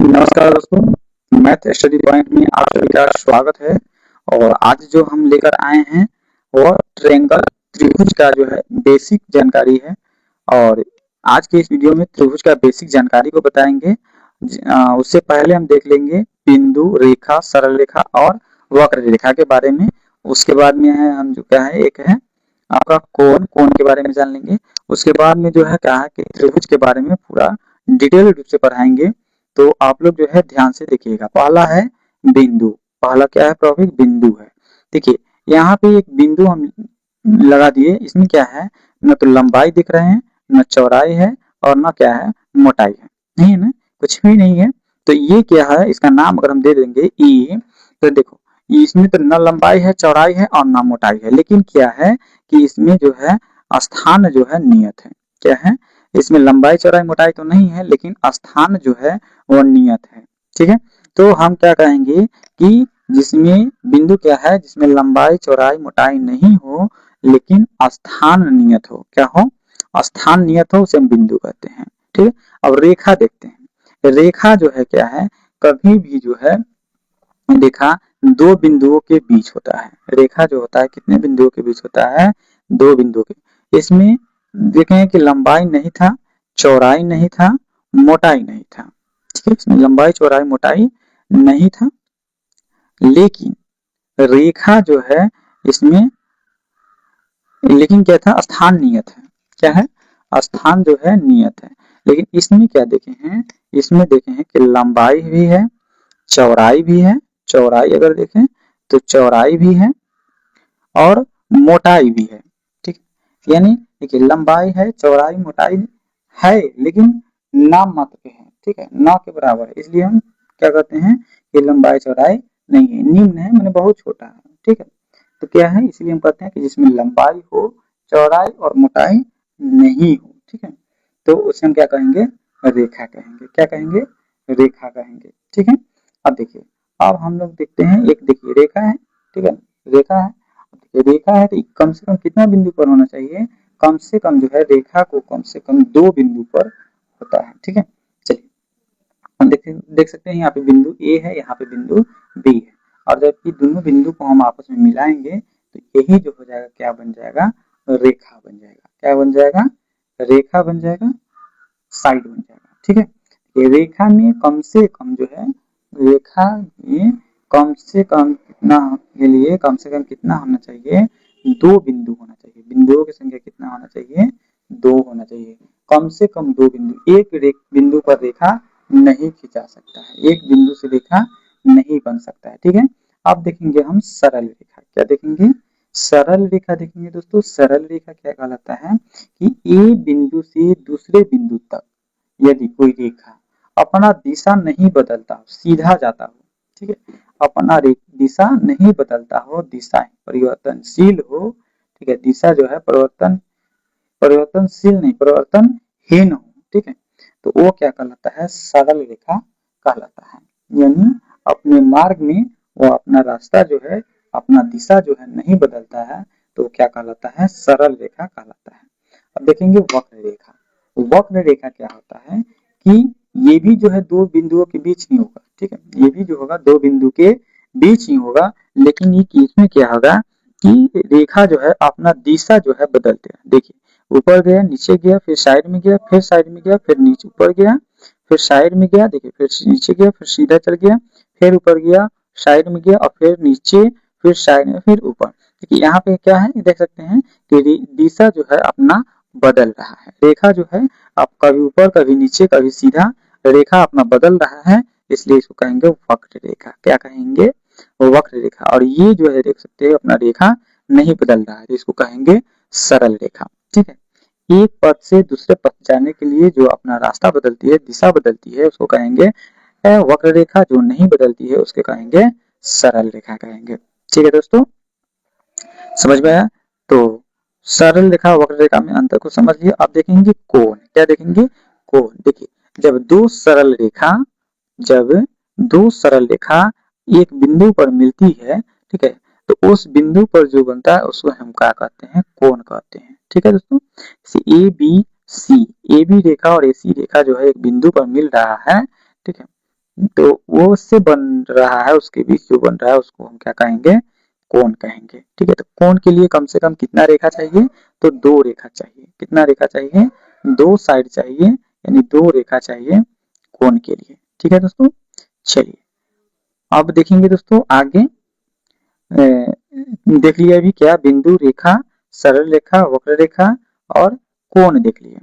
नमस्कार दोस्तों, math study point में आप सभी का स्वागत है। और आज जो हम लेकर आए हैं वो ट्रायंगल त्रिभुज का जो है बेसिक जानकारी है। और आज के इस वीडियो में त्रिभुज का बेसिक जानकारी को बताएंगे। उससे पहले हम देख लेंगे बिंदु, रेखा, सरल रेखा और वक्र रेखा के बारे में। उसके बाद में है हम जो क्या है, एक है आपका कोण, कोण के बारे में जान लेंगे। उसके बाद में जो है क्या है कि त्रिभुज के बारे में पूरा डिटेल रूप से पढ़ाएंगे। तो आप लोग जो है ध्यान से देखिएगा। पहला है बिंदु। पहला क्या है टॉपिक? बिंदु है। देखिए यहाँ पे एक बिंदु हम लगा दिए। इसमें क्या है, न तो लंबाई दिख रहे हैं, न चौड़ाई है और न क्या है मोटाई है। नहीं है ना, कुछ भी नहीं है। तो ये क्या है, इसका नाम अगर हम दे देंगे ई, तो देखो इसमें तो न लंबाई है, चौड़ाई है और न मोटाई है, लेकिन क्या है कि इसमें जो है स्थान जो है नियत है। क्या है, इसमें लंबाई चौड़ाई मोटाई तो नहीं है, लेकिन स्थान जो है वो नियत है। ठीक है, तो हम क्या कहेंगे कि जिसमें बिंदु क्या है, जिसमें लंबाई चौड़ाई मोटाई नहीं हो लेकिन स्थान नियत हो। क्या हो? स्थान नियत हो, उसे हम बिंदु कहते हैं। ठीक है, अब रेखा देखते हैं। रेखा जो है क्या है, कभी भी जो है रेखा दो बिंदुओं के बीच होता है। रेखा जो होता है कितने बिंदुओं के बीच होता है? दो बिंदुओं के। इसमें देखें कि लंबाई नहीं था, चौड़ाई नहीं था, मोटाई नहीं था। ठीक है, इसमें लंबाई चौड़ाई मोटाई नहीं था, लेकिन रेखा जो है इसमें, लेकिन क्या था, स्थान नियत है। क्या है? स्थान जो है नियत है। लेकिन इसमें क्या देखे हैं, इसमें देखे हैं कि लंबाई भी है, चौड़ाई भी है। चौड़ाई अगर देखें तो चौड़ाई भी है और मोटाई भी है। ठीक, यानी देखिए लंबाई है, चौड़ाई मोटाई है, लेकिन नाम मात्र के है। ठीक है, ना के बराबर है, इसलिए हम क्या कहते हैं कि लंबाई चौड़ाई नहीं है, निम्न है, मैंने बहुत छोटा है। ठीक है, तो क्या है, इसलिए हम कहते हैं कि जिसमें लंबाई हो, चौड़ाई और मोटाई नहीं हो। ठीक है, तो उसे हम क्या कहेंगे? रेखा कहेंगे। क्या कहेंगे? रेखा कहेंगे। ठीक है, अब देखिए, अब हम लोग देखते हैं, एक देखिए रेखा है। ठीक है, रेखा है, रेखा है तो कम से कम कितना बिंदु पर होना चाहिए? कम से कम जो है रेखा को कम से कम दो बिंदु पर होता है। ठीक है, चलिए हम देख सकते हैं, यहाँ पे बिंदु ए है, यहाँ पे बिंदु बी है। और जबकि दोनों बिंदु को हम आपस में मिलाएंगे तो यही जो हो जाएगा, क्या बन जाएगा? रेखा बन जाएगा। क्या बन जाएगा? रेखा बन जाएगा, साइड बन जाएगा। ठीक है, ये रेखा में कम से कम जो है, रेखा में कम से कम कितना के लिए कम से कम कितना होना चाहिए? दो बिंदु होना चाहिए। बिंदुओं की संख्या कितना होना चाहिए? दो होना चाहिए। कम से कम दो बिंदु। एक बिंदु पर रेखा नहीं खींचा सकता है, एक बिंदु से रेखा नहीं बन सकता है। ठीक है, अब देखेंगे हम सरल रेखा। क्या देखेंगे? सरल रेखा देखेंगे दोस्तों। सरल रेखा क्या कहलाता है कि ए बिंदु से दूसरे बिंदु तक यदि कोई रेखा अपना दिशा नहीं बदलता हो, सीधा जाता हो। ठीक है, अपना दिशा नहीं बदलता हो, दिशा परिवर्तनशील हो। ठीक है, दिशा जो है परिवर्तनशील नहीं, परिवर्तनहीन हो। ठीक है, तो वो क्या कहलाता है? सरल रेखा कहलाता है। यानी अपने मार्ग में वो अपना रास्ता जो है, अपना दिशा जो है नहीं बदलता है, तो क्या कहलाता है? सरल रेखा कहलाता है। अब देखेंगे वक्र रेखा। वक्र रेखा क्या होता है कि ये भी जो है दो बिंदुओं के बीच ही होगा। ठीक है, ये भी जो होगा दो बिंदु के बीच ही होगा, लेकिन ये इसमें क्या होगा कि रेखा जो है अपना दिशा जो है बदलते हैं। देखिए, ऊपर गया, नीचे गया, फिर साइड में गया, फिर साइड में गया, फिर नीचे ऊपर गया, फिर साइड में गया, देखिए फिर नीचे गया, फिर सीधा चल गया, फिर ऊपर गया, साइड में गया और फिर नीचे, फिर साइड में, फिर ऊपर। देखिए यहाँ पे क्या है, देख सकते हैं कि दिशा जो है अपना बदल रहा है। रेखा जो है अब कभी ऊपर, कभी नीचे, कभी सीधा, रेखा अपना बदल रहा है, इसलिए इसको कहेंगे वक्र रेखा। क्या कहेंगे? वक्र रेखा। और ये जो है देख सकते हैं अपना रेखा नहीं बदल रहा है, इसको कहेंगे सरल रेखा। ठीक है, एक पथ से दूसरे पथ जाने के लिए जो अपना रास्ता बदलती है, दिशा बदलती है, उसको कहेंगे वक्र रेखा। जो नहीं बदलती है उसके कहेंगे सरल रेखा कहेंगे। ठीक है दोस्तों, समझ में आया? तो सरल रेखा वक्र रेखा में अंतर को समझ लिया। अब देखेंगे कोण। क्या देखेंगे? कोण। देखिए, जब दो सरल रेखा एक बिंदु पर मिलती है, ठीक है, तो उस बिंदु पर जो बनता है उसको हम क्या कहते हैं? कोण कहते हैं। ठीक है दोस्तों, A B C, A B रेखा और ए सी रेखा जो है एक बिंदु पर मिल रहा है। ठीक है, तो वो उससे बन रहा है, उसके बीच जो बन रहा है उसको हम क्या कहेंगे, कोण कहेंगे। ठीक है, तो कोण के लिए कम से कम कितना रेखा चाहिए, तो 2 रेखा चाहिए। कितना रेखा चाहिए, 2 साइड चाहिए, यानी 2 रेखा चाहिए कोण के लिए। ठीक है दोस्तों, चलिए अब देखेंगे दोस्तों आगे। देख लिया अभी क्या, बिंदु, रेखा, सरल रेखा, वक्र रेखा और कोण देख लिए।